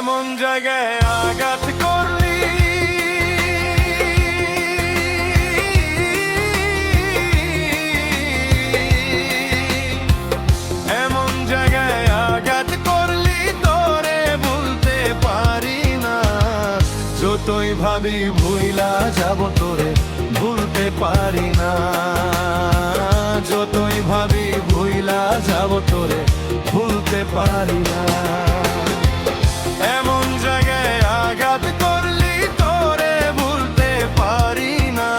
এমন জায়গায় আঘাত করলি এমন জায়গায় আঘাত করলি তোরে ভুলতে পারি না। যতই ভাবি ভুইলা যাব তোরে ভুলতে পারি না। যতই ভাবি ভুইলা যাব তোরে ভুলতে পারি না। এমন জায়গায় আঘাত করলি তোরে ভুলতে পারি না।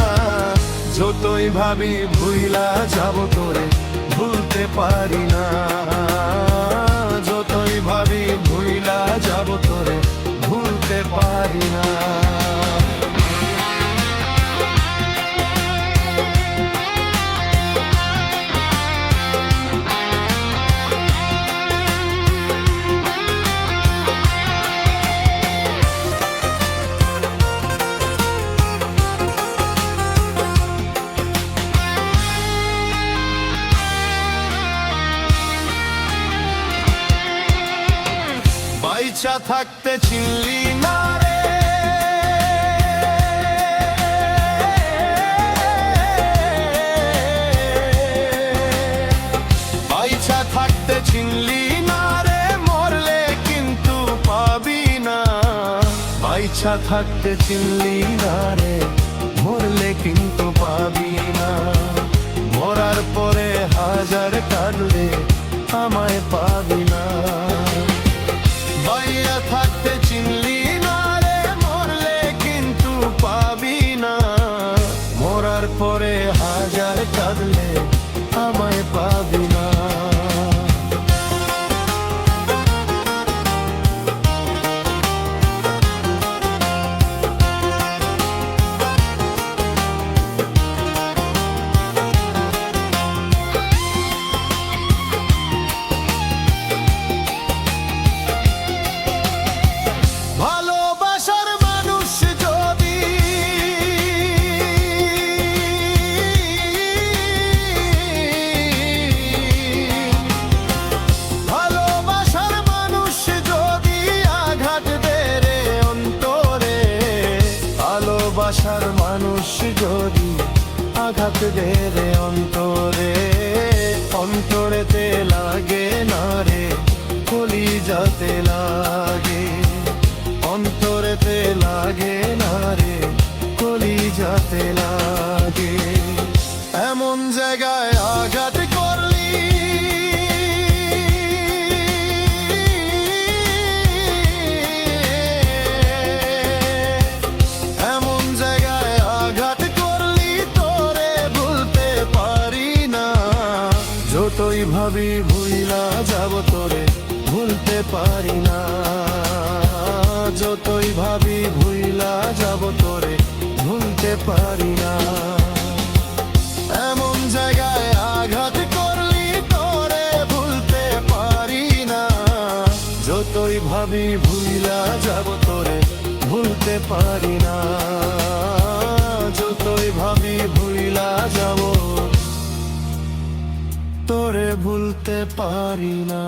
যতই ভাবি ভুইলা যাব তোরে ভুলতে পারি না। যতই ভাবি ভুইলা যাব তোরে ভুলতে পারি না। বাইচা থাকতে চিনলি না রে, বাইচা থাকতে চিনলি না রে, মরলে কিন্তু পাবি না। বাইচা থাকতে চিনলি না রে, মরলে কিন্তু পাবি না। মরার পরে হাজার কাঁদলে আমায় পাবি না। বাইয়া থাকতে চিনলি না রে, মরলে কিন্তু পাবি না। মরার পরে হাজার কাঁদলে আমায় পাবি না। ভালোবাসার মানুষ যদি আঘাত দে রে অন্তরে, অন্তরেতে লাগে না রে, কলিজাতে লাগে। অন্তরেতে লাগে না রে, কলিজাতে লাগে। এমন জায়গায় আঘাত করলি যতই ভাবি ভুইলা যাব তোরে ভুলতে পারি না। যতই ভাবি ভুইলা যাব তোরে ভুলতে পারি না। এমন জায়গায় আঘাত করলি তোরে ভুলতে পারি না। যতই ভাবি ভুইলা যাব তোরে ভুলতে পারি না। যতই ভাবি ভুইলা যাব তোরে ভুলতে পারি না।